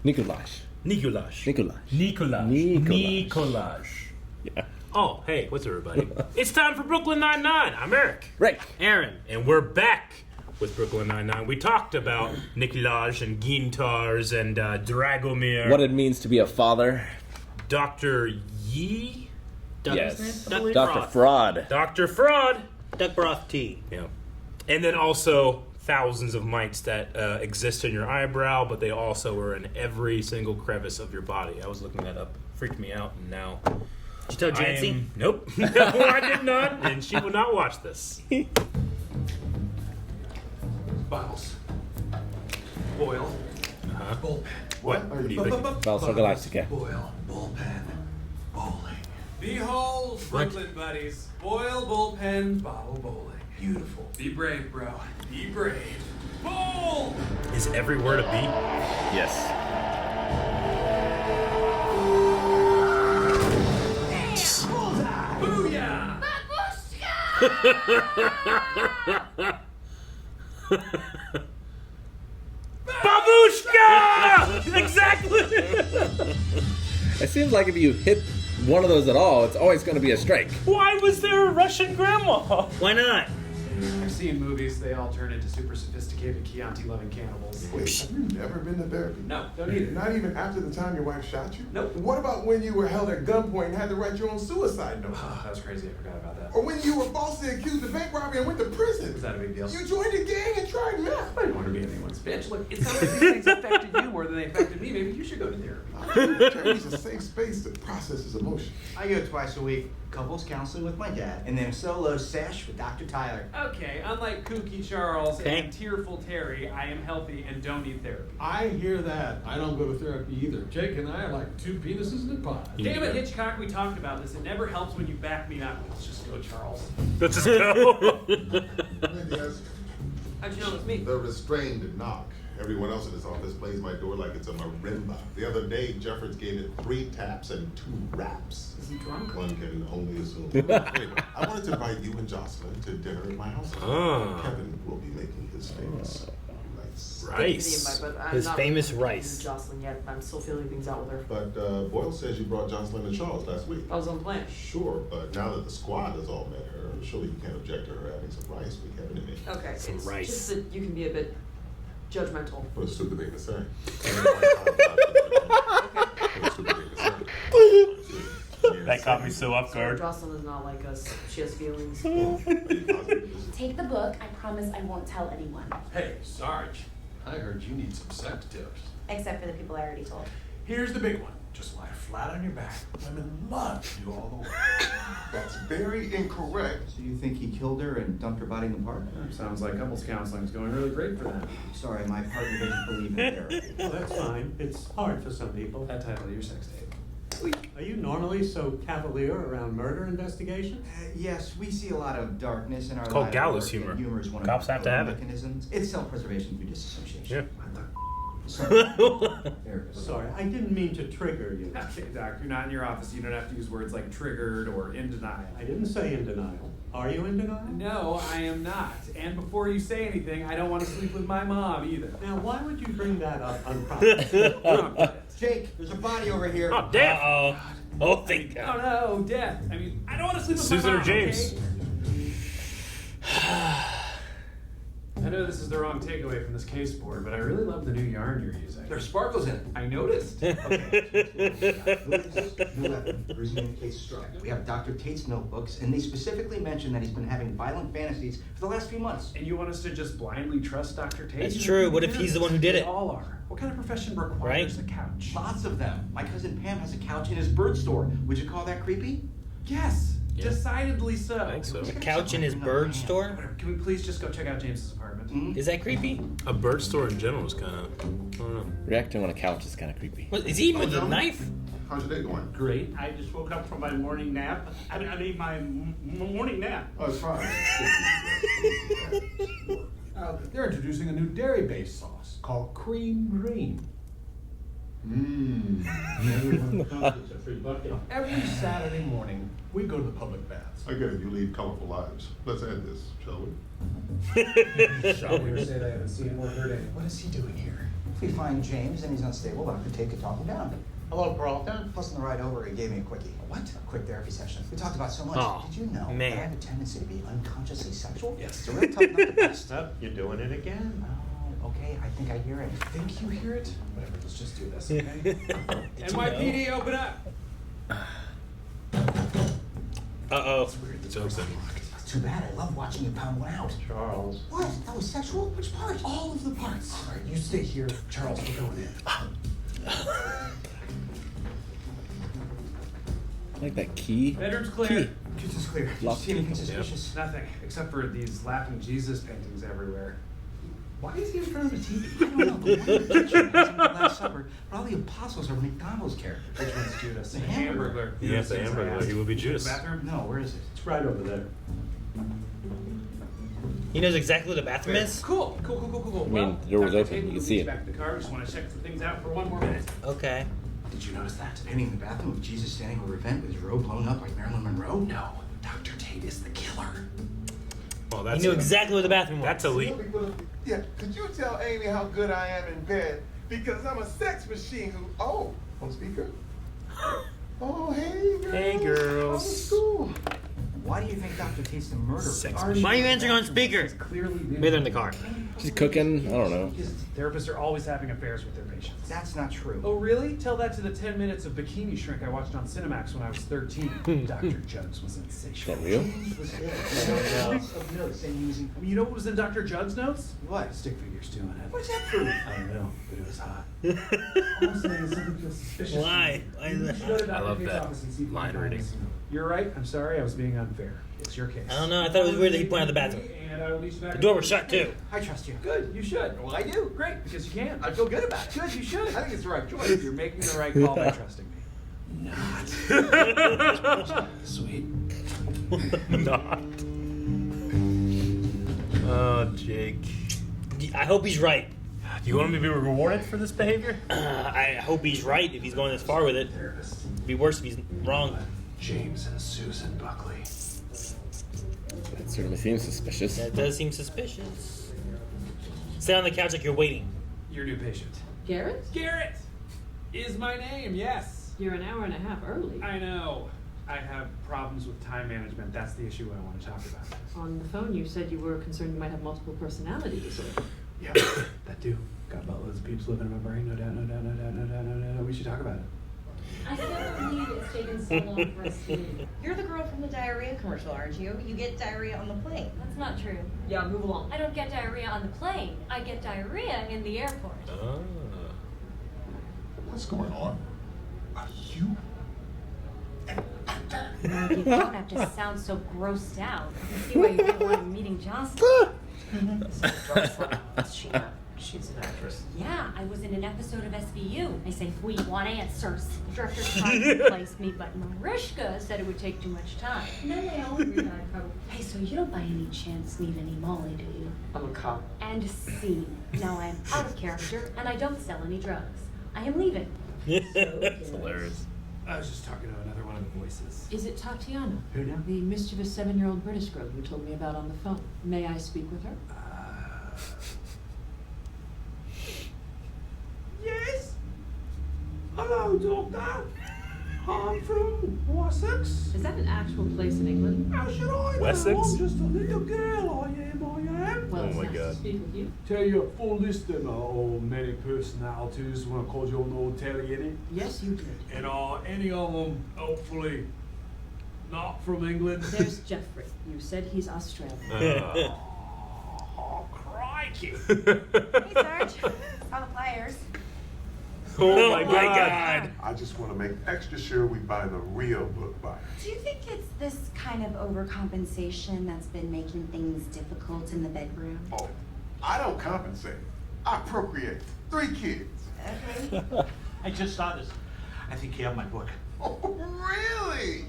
Nikolaj. Yeah. Oh, hey, what's up, everybody? It's time for Brooklyn Nine-Nine. I'm Eric. Rick. Aaron. And we're back with Brooklyn Nine-Nine. We talked about Nikolaj and Gintars and Dragomir. What it means to be a father. Dr. Yee? Yes. Dr. Fraud. Dr. Fraud. Duck broth tea. Yeah. And then also thousands of mites that exist in your eyebrow, but they also are in every single crevice of your body. I was looking that up. Freaked me out, and now... Did you tell Jancy? Nope. No, I did not, and she will not watch this. Bottles. Boil. Bullpen. What do you think? Battlestar Galactica. Boil. Bullpen. Bowling. Behold, Brooklyn buddies. Boil, bullpen, bottle, bowling. Beautiful. Be brave, bro. Be brave. Bowl! Is every word a B? Yes. Booyah! Babushka! Exactly! It seems like if you hit one of those at all, it's always going to be a strike. Why was there a Russian grandma? Why not? I've seen movies, they all turn into super sophisticated Chianti-loving cannibals. Wait, have you never been to therapy? No, don't need it. Not even after the time your wife shot you? Nope. What about when you were held at gunpoint and had to write your own suicide note? Oh, that was crazy, I forgot about that. Or when you were falsely accused of bank robbery and went to prison? Was that a big deal? You joined a gang and tried meth. I didn't want to be anyone's bitch. Look, it sounds like these things affected you more than they affected me. Maybe you should go to therapy. Therapy's a safe space to process his emotions. I go twice a week, couples counseling with my dad, and then solo sesh with Dr. Tyler. Okay, unlike kooky Charles Okay. and tearful Terry, I am healthy and don't need therapy. I hear that. I don't go to therapy either. Jake and I are like two penises in a pod. Damn it, Hitchcock, we talked about this. It never helps when you back me up. Let's just go, Charles. Let's just go. Yes, How'd you know it's me? The restrained knock. Everyone else in this office plays my door like it's a marimba. The other day, Jeffords gave it 3 taps and 2 raps. Is he drunk? One can only assume. Anyway, I wanted to invite you and Jocelyn to dinner at my house. Oh. Kevin will be making his famous rice. Rice. His famous rice. Jocelyn yet. I'm still feeling things out with her. But Boyle says you brought Jocelyn and Charles last week. I was on plan. Sure, but now that the squad has all met her, surely you can't object to her having some rice with Kevin and me. Okay, Some it's rice. just that you can be a bit judgmental. What a stupid thing to say. What a stupid thing to say. That caught me so off So guard. Jocelyn is not like us. She has feelings. Take the book. I promise I won't tell anyone. Hey, Sarge, I heard you need some sex tips. Except for the people I already told. Here's the big one. Just lie flat on your back. Women love to do all the work. That's very incorrect. So you think he killed her and dumped her body in the park? Sounds like couples counseling is going really great for them. Sorry, my partner doesn't believe in therapy. Well, that's fine. It's hard for some people. That title of your sex tape. Are you normally so cavalier around murder investigations? Yes, we see a lot of darkness in our Called line of gallows work, humor. and humor is one Cops of have to our have it. mechanisms. It's self-preservation through disassociation. Yeah. Therapist. Sorry, I didn't mean to trigger you. Okay, Doc, you're not in your office. You don't have to use words like triggered or in denial. I didn't say in denial. Are you in denial? No, I am not. And before you say anything, I don't want to sleep with my mom either. Now, why would you bring that up unprompted? Jake, there's a body over here. Oh, damn. Uh-oh. Oh, thank Oh God. no, death. I mean, I don't want to sleep with Susan my or mom, James? okay? I know this is the wrong takeaway from this case board, but I really love the new yarn you're using. There's sparkles in it. I noticed. Case struck. We have Dr. Tate's notebooks, and they specifically mention that he's been having violent fantasies for the last few months. And you want us to just blindly trust Dr. Tate? That's true. What if he's the one who did They it? all are. What kind of profession requires a couch? Lots of them. My cousin Pam has a couch in his bird store. Would you call that creepy? Yes, Yeah. decidedly so. I think so. A couch in his bird store? Whatever. Can we please just go check out James's apartment? Is that creepy? A bird store in general is kind of, I don't know. Reacting on a couch is kind of creepy. What, is he eating with a knife? How's your day going? Great. I just woke up from my morning nap. I mean, my morning nap. Oh, it's fine. They're introducing a new dairy-based sauce called Cream Green. Every Saturday morning, we go to the public baths. I get it, you lead colorful lives. Let's end this, shall we? Shall we say that I haven't seen or heard any? What is he doing here? If we find James and he's unstable, Dr. Tate could talk him down. Hello, Carlton. Plus, on the ride over, he gave me a quickie. What? A quick therapy session. We talked about so much. Oh, Did you know man. that I have a tendency to be unconsciously sexual? Yes. It's a real tough nut to bust. Up, you're doing it again. Oh, okay. I think I hear it. Think you hear it? Whatever, let's just do this, okay? NYPD, open up! Uh-oh. It's weird, the It's door's open. unlocked. Too bad. I love watching you pound one out. Charles. What? That was sexual? Which part? All of the parts. All right, you stay here. Charles, we're going in. I like that key. Bedroom's clear. Key. Kitchen's clear. Did you Lock. see anything suspicious? Nothing, except for these laughing Jesus paintings everywhere. Why is he in front of the TV? I don't know, but one in the kitchen has the Last Supper, but all the apostles are McDonald's characters. Which one's Judas? The Hamburglar. Yes, the Hamburglar. He will be Judas. Bathroom? No, where is it? It's right over there. He knows exactly what the bathroom is? Cool. I mean, the door was Dr. open, Tate you will can see be it. back in the car. We just want to check some things out for one more minute. Okay. Did you notice that? Painting in the bathroom with Jesus standing over a vent with his robe blown up like Marilyn Monroe? No, Dr. Tate is the killer. Well, He that's knew exactly what the bathroom was. That's elite. Yeah, could you tell Amy how good I am in bed? Because I'm a sex machine who, oh, on speaker? Oh, hey, girls. Hey, girls. How was school? Why do you think Dr. Tate's the murderer? Sex Already- Why are you answering on speaker? He's clearly been- Maybe they're in the car. She's cooking. I don't know. Therapists are always having affairs with their patients. That's not true. Oh, really? Tell that to the 10 minutes of Bikini Shrink I watched on Cinemax when I was 13. Dr. Jugs was Is sensational. that real? James was ill. Of notes and using. You know what was in Dr. Jugs' notes? What? Stick figures too in it. What's that proof? I don't know, but it was hot. All I'm saying is something feels suspicious. Why? Why is You that? should go to Dr. I love Tate's that office and see if you line can find reading. this. You're right. I'm sorry. I was being unfair. It's your case. I don't know. I thought it was weird that he pointed out the bathroom. And I will lead you back The door was shut, too. I trust you. Good. You should. Well, I do. Great, because you can. I feel good about it. Good. You should. I think it's the right choice. You're making the right call by trusting me. Sweet. Not. Oh, Jake. I hope he's right. Do you want him to be rewarded for this behavior? I hope he's right if he's going this far with it. Therapist. It'd be worse if he's wrong. James and Susan Buckley. That certainly seems suspicious. That does seem suspicious. Sit on the couch like you're waiting. Your new patient. Garrett? Garrett is my name, yes. You're an hour and a half early. I know. I have problems with time management. That's the issue I want to talk about. On the phone, you said you were concerned you might have multiple personality disorder. Yeah, that too. Got buttloads of peeps living in my brain. No doubt, no doubt, no doubt, no doubt, no doubt. We should talk about it. I can't believe it's taken so long for us to leave. You're the girl from the diarrhea commercial, aren't you? You get diarrhea on the plane. That's not true. Yeah, move along. I don't get diarrhea on the plane. I get diarrhea in the airport. Oh. What's going on? Are you? No, you don't have to sound so grossed out. I can see why you don't want a meeting Jocelyn. She's an actress. Yeah, I was in an episode of SVU. They say, we want answers. The director tried to replace me, but Marietta said it would take too much time. And then they all agreed I'd probably... Hey, so you don't by any chance need any Molly, do you? I'm a cop. And scene. Now I'm out of character, and I don't sell any drugs. I am leaving. That's hilarious. I was just talking to another one of the voices. Is it Tatiana? Who now? The mischievous 7-year-old British girl you told me about on the phone. May I speak with her? Yes? Hello, Doctor. I'm from Wessex. Is that an actual place in England? How should I know? Wessex? I'm just a little girl, I am. Well, Oh it's my nice God. to speak with you. Tell you a full list of many personalities when I called you on the old telly, innit? Yes, you did. And any of them, hopefully, not from England. There's Jeffrey. You said he's Australian. Oh, crikey. Hey, Sarge. Saw the flyers. Oh my God. I just want to make extra sure we buy the real book buyer. Do you think it's this kind of overcompensation that's been making things difficult in the bedroom? Oh, I don't compensate. I procreate. 3 kids. Okay. I just saw this. I think you have my book. Oh, really?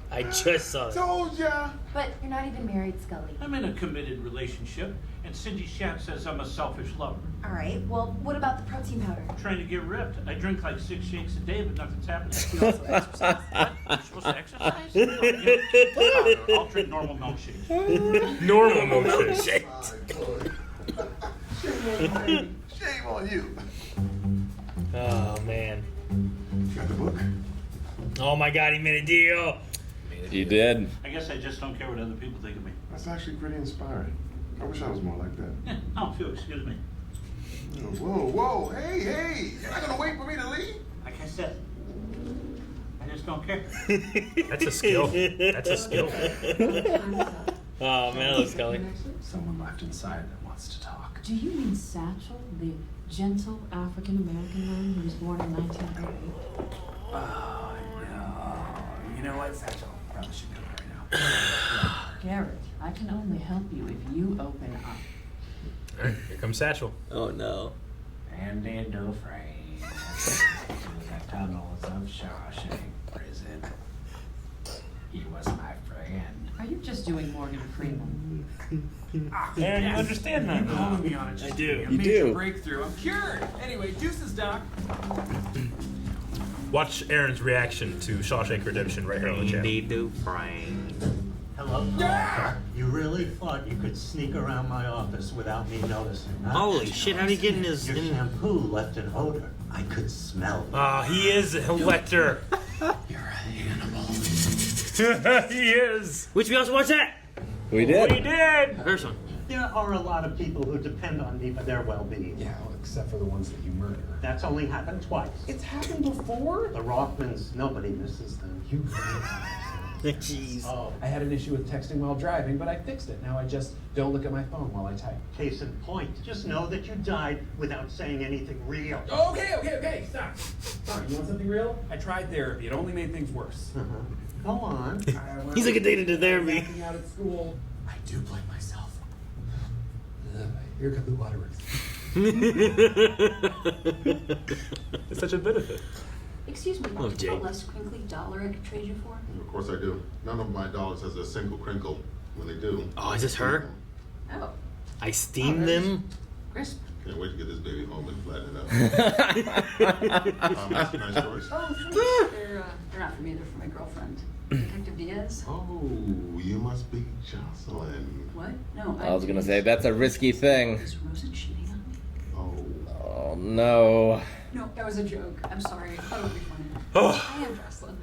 I just saw it. Told ya. But you're not even married, Scully. I'm in a committed relationship, and Cindy Shamp says I'm a selfish lover. All right, well, what about the protein powder? I'm trying to get ripped. I drink like 6 shakes a day, but nothing's happening. You also exercise. What? You're supposed to exercise? Yeah, I'll drink normal milkshakes. Normal milkshake. Shame on you. Shame Shame on you. Oh man. You got the book? Oh my God, he made a deal. He did. I guess I just don't care what other people think of me. That's actually pretty inspiring. I wish I was more like that. Yeah. Oh, phew, excuse me. Whoa, hey, you're not gonna wait for me to leave? Like I said, I just don't care. That's a skill. That's a skill. Oh man, that looks Scully. Someone left inside that wants to talk. Do you mean Satchel, the gentle African American man who was born in 1938? Oh, no. You know what, Satchel? Probably should go right now. Garrett, I can only help you if you open up. All right, here comes Satchel. Oh no. Andy Dufresne. The tunnels of Shawshank Prison. He was my friend. Are you just doing Morgan Freeman? And you understand that. Calling me on it. I just do. gave me a You major do. breakthrough. I'm cured. Anyway, deuces, Doc. Watch Aaron's reaction to Shawshank Redemption right here on the channel. Hello? You really thought you could sneak around my office without me noticing, huh? Holy shit, how'd he get in his... Your shampoo left an odor. I could smell it. Ah, he is a Lecter. You're an animal. He is. Which we also watched that? We did. We did. The first one. There are a lot of people who depend on me for their well-being. Yeah, well, except for the ones that you murder. That's only happened twice. It's happened before? The Rothmans, nobody misses them. You Jeez. Oh, I had an issue with texting while driving, but I fixed it. Now I just don't look at my phone while I type. case in point. Just know that you died without saying anything real. Okay, stop. Sorry, you want something real? I tried therapy. It only made things worse. Go on. He's like addicted to therapy. Acting out at school. I do blame myself. Here come the waterworks. It's such a benefit. Excuse me, Oh, do you have Jake. a less crinkly dollar I could trade you for? Of course I do. None of my dollars has a single crinkle. When they do. Oh, is this her? Oh, I steamed them. crisp. Can't wait to get this baby home and flatten it up. Nice stories. Oh, thanks. They're not for me, they're for my girlfriend. Detective Diaz. Oh, you must be Jocelyn. What? No, I was gonna say, that's a risky thing. Is Rosa cheating on me? Oh, no. No, that was a joke. I'm sorry. I thought it would be funny. Oh. I am Jocelyn.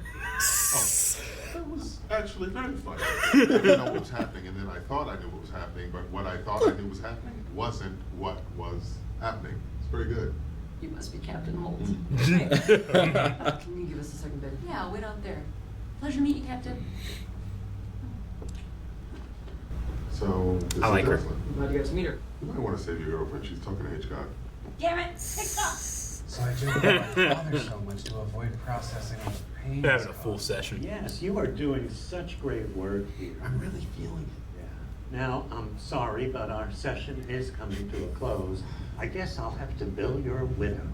That was actually very funny. I didn't know what was happening, and then I thought I knew what was happening, but what I thought I knew was happening wasn't what was happening. It's very good. You must be Captain Holt. Can you give us a second, babe? Yeah, I'll wait out there. Pleasure to meet you, Captain. So, this I like is her. Jocelyn. I'm glad you got to meet her. You might want to save your girlfriend. She's talking to Hitchcock. Damn it! Hitchcock! So I joke about my father so much to avoid processing all the pain. We're having a full session. Yes, you are doing such great work here. I'm really feeling it. Yeah. Now, I'm sorry, but our session is coming to a close. I guess I'll have to bill your widow.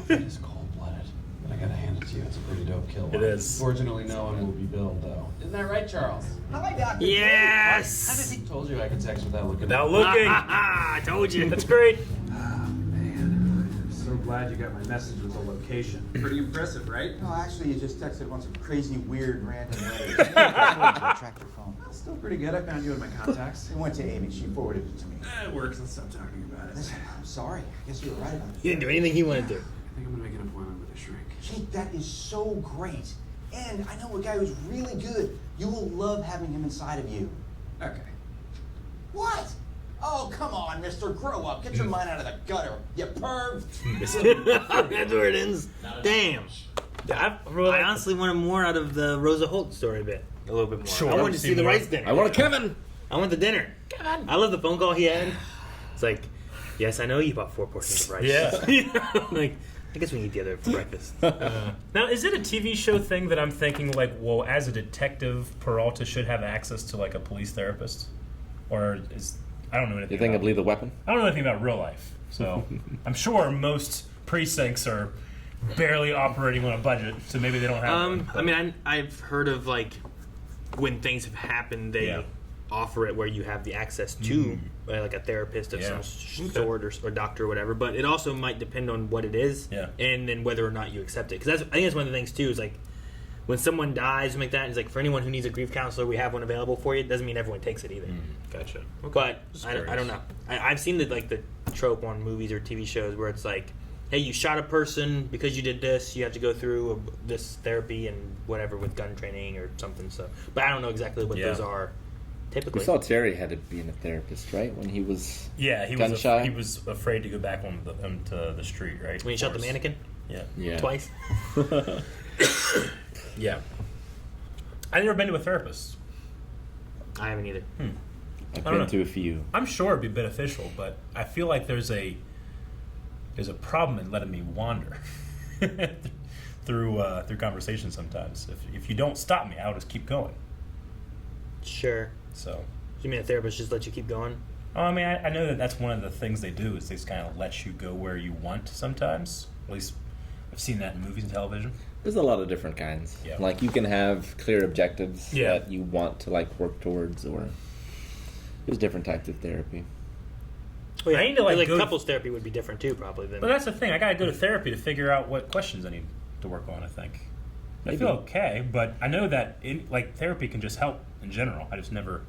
That is cold-blooded. But I gotta hand it to you, it's a pretty dope kill. It is. Fortunately, no one will be billed, though. Isn't that right, Charles? Hi, Dr. Yes! I told you I could text without looking. Without looking. I told you. That's great. Man, I'm so glad you got my message with the location. Pretty impressive, right? No, actually, you just texted a bunch of crazy, weird, random letters. Track your phone. Still pretty good. I found you in my contacts. It went to Amy. She forwarded it to me. It works. Let's stop talking about it. Listen, I'm sorry. I guess you were right about it. He didn't do anything he wanted to. I think I'm gonna make an appointment with a shrink. Jake, that is so great. And I know a guy who's really good. You will love having him inside of you. Okay. What? Oh, come on, mister. Grow up. Get your mind out of the gutter, you perv. That's where it ends. Damn. I honestly wanted more out of the Rosa Holt story bit. A little bit more. Sure. I wanted to see the rice dinner. I want a Kevin. I want the dinner. Kevin. I love the phone call he had. It's like, yes, I know you bought 4 portions of rice. Yeah. You know, like, I guess we eat the other for breakfast. Now, is it a TV show thing that I'm thinking, like, well, as a detective, Peralta should have access to, like, a police therapist? Or is... I don't know anything You think about... of Lethal Weapon? I don't know anything about real life. So, I'm sure most precincts are barely operating on a budget, so maybe they don't have one. I mean, I've heard of, like, when things have happened, they offer it where you have the access to like a therapist of some sort or doctor or whatever. But it also might depend on what it is and then whether or not you accept it. Because I think that's one of the things too is like when someone dies and like that, it's like for anyone who needs a grief counselor, we have one available for you. It doesn't mean everyone takes it either. Gotcha. Okay. But I don't know. I've seen the trope on movies or TV shows where it's like, hey, you shot a person because you did this. You have to go through this therapy and whatever with gun training or something. So, but I don't know exactly what those are. Typically, we saw Terry had to be a therapist, right? When he was he gun shy. he was afraid to go back onto the street, right? When he shot the mannequin. Yeah. Twice. Yeah. I've never been to a therapist. I haven't either. I've been to a few. I'm sure it'd be beneficial, but I feel like there's a problem in letting me wander through conversation sometimes. If you don't stop me, I'll just keep going. Sure. So. You mean a therapist just let you keep going? Oh, I mean, I know that's one of the things they do is they just kind of let you go where you want sometimes. At least I've seen that in movies and television. There's a lot of different kinds. Yeah. Like you can have clear objectives that you want to like work towards, or there's different types of therapy. Well, yeah, I need to like couples therapy would be different too, probably. But that's the thing. I gotta go to therapy to figure out what questions I need to work on. I think. I feel okay, but I know that therapy can just help in general. I just never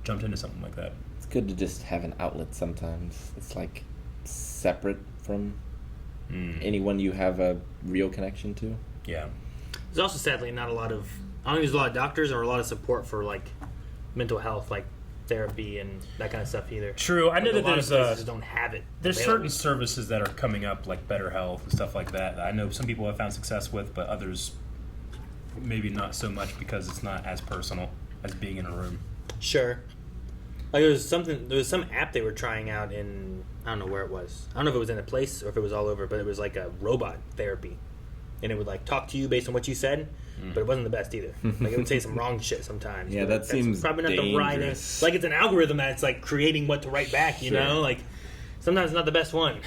jumped into something like that. It's good to just have an outlet sometimes. It's like separate from anyone you have a real connection to. Yeah. There's also sadly not a lot of. I don't think there's a lot of doctors or a lot of support for like mental health, like therapy and that kind of stuff either. True. I know that there's places don't have it. There's available. certain services that are coming up, like BetterHealth and stuff like that. I know some people have found success with, but others maybe not so much because it's not as personal as being in a room. Sure. Like there was some app they were trying out in, I don't know where it was. I don't know if it was in a place or if it was all over, but it was like a robot therapy. And it would like talk to you based on what you said, but it wasn't the best either. Like it would say some wrong shit sometimes. Yeah, that seems probably not dangerous. the right answer. Like it's an algorithm that's like creating what to write back, you know? Like sometimes it's not the best one.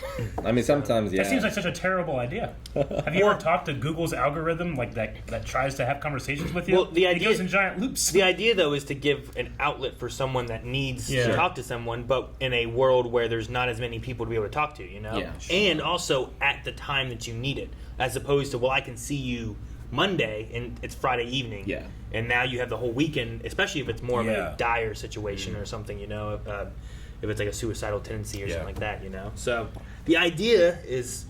I mean, sometimes, That seems like such a terrible idea. Have you ever talked to Google's algorithm like that tries to have conversations with you? Well, the idea, it goes in giant loops. The idea, though, is to give an outlet for someone that needs to talk to someone, but in a world where there's not as many people to be able to talk to, you know? Yeah, sure. And also at the time that you need it, as opposed to, well, I can see you Monday and it's Friday evening. Yeah. And now you have the whole weekend, especially if it's more of a dire situation or something, you know? If it's like a suicidal tendency or something like that, you know? So the idea is,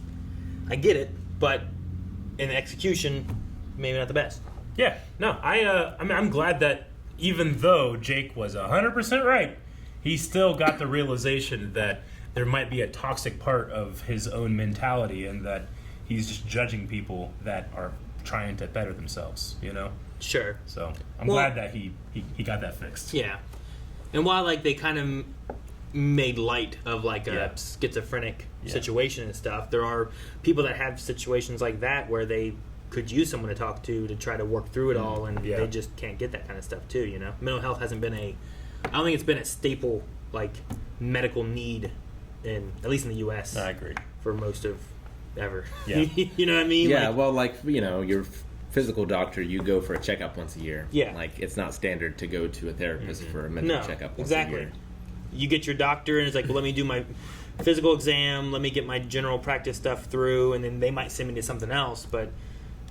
I get it, but in execution, maybe not the best. Yeah, no, I mean, I'm glad that even though Jake was 100% right, he still got the realization that there might be a toxic part of his own mentality and that he's just judging people that are trying to better themselves, you know? Sure. So I'm glad that he got that fixed. Yeah. And while like they kind of made light of like a schizophrenic situation and stuff, there are people that have situations like that where they could use someone to talk to try to work through it all, and they just can't get that kind of stuff too, you know? Mental health hasn't been I don't think it's been a staple like medical need at least in the US. I agree. For most of ever. Yeah. You know what I mean? Yeah, like, well, like, you know, your physical doctor, you go for a checkup once a year. Yeah. Like, it's not standard to go to a therapist for a mental checkup once a year. You get your doctor and it's like, well, let me do my physical exam, let me get my general practice stuff through, and then they might send me to something else. But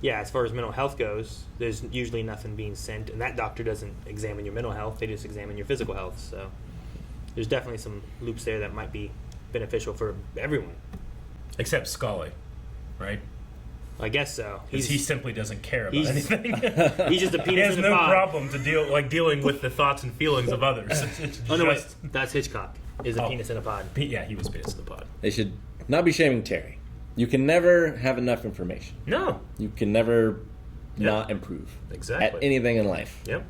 yeah, as far as mental health goes, there's usually nothing being sent, and that doctor doesn't examine your mental health, they just examine your physical health. So there's definitely some loops there that might be beneficial for everyone. Except Scully, right? I guess so. He simply doesn't care about anything. He's just a penis in a pod. He has no problem to dealing with the thoughts and feelings of others. That's Hitchcock. Is a penis in a pod. Yeah, he was penis in a pod. They should not be shaming Terry. You can never have enough information. No. You can never not improve. Exactly. At anything in life. Yep.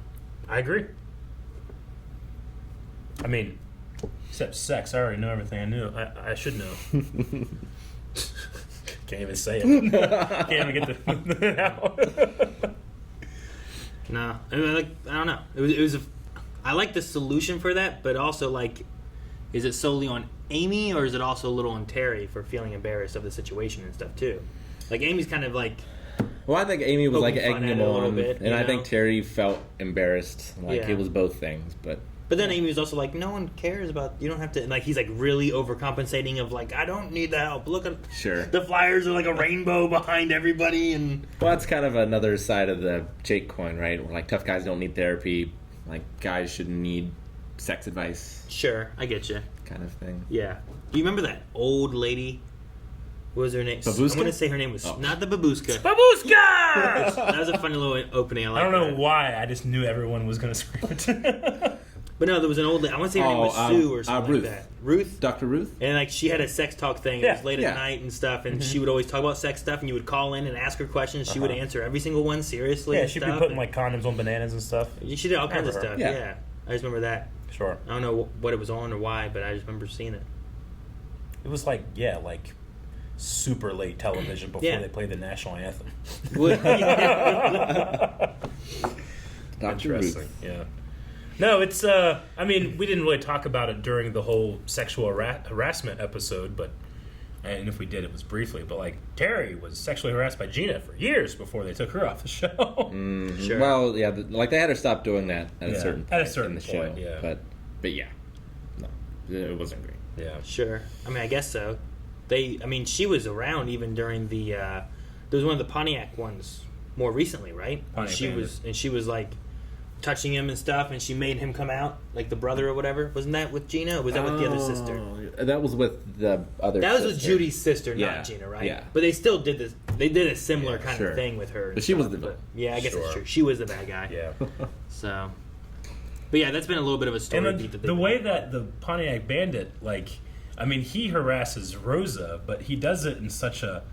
I agree. I mean, except sex. I already know everything I knew. I should know. Can't even say it. Can't even get the out. No, I don't know. It was I like the solution for that, but also like, is it solely on Amy or is it also a little on Terry for feeling embarrassed of the situation and stuff too? Like Amy's kind of like. Well, I think Amy was like egging him on, bit, and I think Terry felt embarrassed. Like it was both things, but. But then Amy was also like, no one cares about, you don't have to, and like he's like really overcompensating of like, I don't need the help. Look at the flyers are like a rainbow behind everybody, and well, that's kind of another side of the Jake coin, right? Where like tough guys don't need therapy, like guys shouldn't need sex advice. Sure, I get you. kind of thing. Yeah. Do you remember that old lady? What was her name? Babushka? I want to say her name was not the Babushka. Babushka! That was a funny little opening. I don't know why. I just knew everyone was going to scream it. But no, there was an old lady. I want to say her name was Sue or something Ruth. like that. Ruth? Dr. Ruth? And like she had a sex talk thing. It was late at night and stuff, and she would always talk about sex stuff, and you would call in and ask her questions. She would answer every single one seriously. Yeah, and she'd stuff, be putting like condoms on bananas and stuff. She did all kinds of stuff. Yeah. Yeah. I just remember that. Sure. I don't know what it was on or why, but I just remember seeing it. It was like super late television before they played the national anthem. Dr. Ruth. Yeah. No, it's, I mean, we didn't really talk about it during the whole sexual harassment episode, and if we did, it was briefly, but like, Terry was sexually harassed by Gina for years before they took her off the show. Mm-hmm. Sure. Well, yeah, they had her stop doing that at a certain point in the show. Yeah. But yeah, no, it wasn't great. Yeah. Sure. I mean, I guess so. She was around even during there was one of the Pontiac ones more recently, right? She was like touching him and stuff, and she made him come out, like the brother or whatever. Wasn't that with Gina, or was that with the other sister? That was with the other That was sister. with Judy's sister, not Gina, right? Yeah. But they still did this. They did a similar kind of thing with her. But she was the villain. Yeah, I guess that's true. She was the bad guy. Yeah. So, but yeah, that's been a little bit of a story And beat. the way that the Pontiac Bandit, he harasses Rosa, but he does it in such a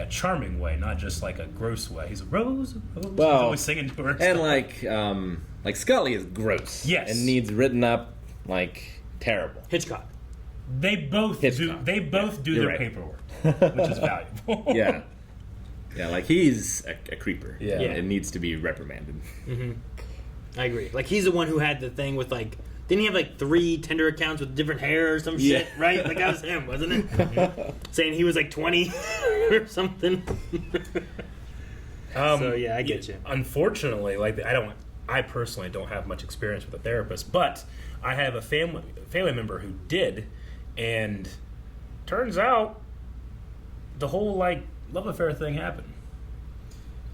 charming way, not just like a gross way. He's a Rose. Well, he's always singing to her. And like Scully is gross. Yes. And needs written up like terrible. Hitchcock. They both do their paperwork, which is valuable. Yeah. Yeah, like he's a creeper. Yeah. It needs to be reprimanded. Mm-hmm. I agree. Like he's the one who had the thing with like. Didn't he have like 3 Tinder accounts with different hair or some shit, right? Like that was him, wasn't it? Saying he was like 20 or something. So yeah, I get you. Unfortunately, I personally don't have much experience with a therapist, but I have a family member who did, and turns out the whole love affair thing happened.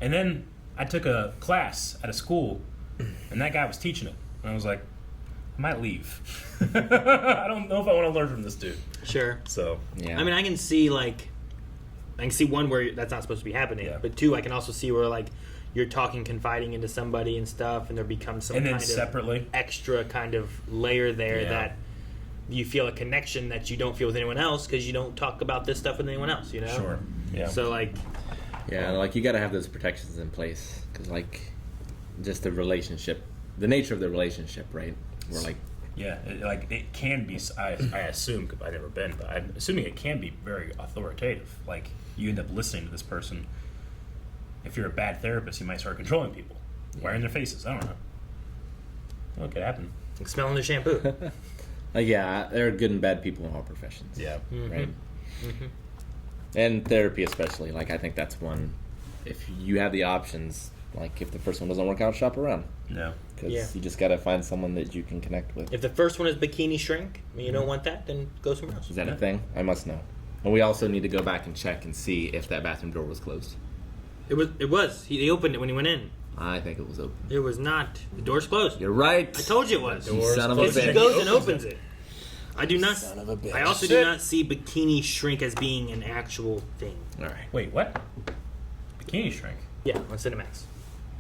And then I took a class at a school, and that guy was teaching it, and I was like, I might leave. I don't know if I want to learn from this dude. Sure. So yeah. I mean, I can see one where that's not supposed to be happening, but 2, I can also see where you're confiding into somebody and stuff, and there becomes some kind of extra kind of layer there that you feel a connection that you don't feel with anyone else because you don't talk about this stuff with anyone else. You know. Sure. Yeah. you So got to have those protections in place because just the relationship, the nature of the relationship, right? We're it can be. I assume, because I've never been, but I'm assuming it can be very authoritative. Like you end up listening to this person. If you're a bad therapist, you might start controlling people, wearing their faces. I don't know. What could happen? Like smelling the shampoo. There are good and bad people in all professions. Yeah. Mm-hmm. Right. Mm-hmm. And therapy, especially. I think that's one. If you have the options. If the first one doesn't work out, shop around. No. Because you just got to find someone that you can connect with. If the first one is bikini shrink, and you don't want that, then go somewhere else. Is that a thing? I must know. And we also need to go back and check and see if that bathroom door was closed. It was. He opened it when he went in. I think it was open. It was not. The door's closed. You're right. I told you it was. You son of a bitch. He goes and opens it. I do not. Son of a bitch. I also do not see bikini shrink as being an actual thing. All right. Wait, what? Bikini shrink? Yeah, on Cinemax.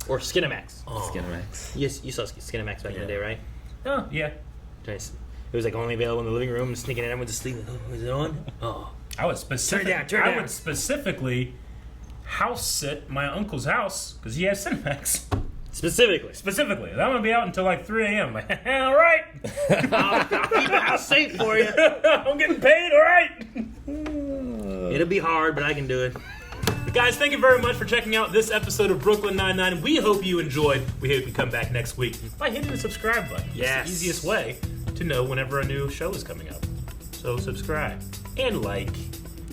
Or Skinemax. Oh. Skinemax. Yes, you saw Skinemax back in the day, right? Oh, yeah. Nice. It was only available in the living room, sneaking in, everyone to sleep. Oh, is it on? Oh. I would specifically. Turn down. I would specifically house sit my uncle's house because he has Cinemax. Specifically. I'm gonna be out until 3 a.m. All right. I'll keep the house safe for you. I'm getting paid. All right. It'll be hard, but I can do it. Guys, thank you very much for checking out this episode of Brooklyn Nine-Nine. We hope you enjoyed. We hope you come back next week by hitting the subscribe button. Yes. It's the easiest way to know whenever a new show is coming up. So subscribe and like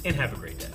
and have a great day.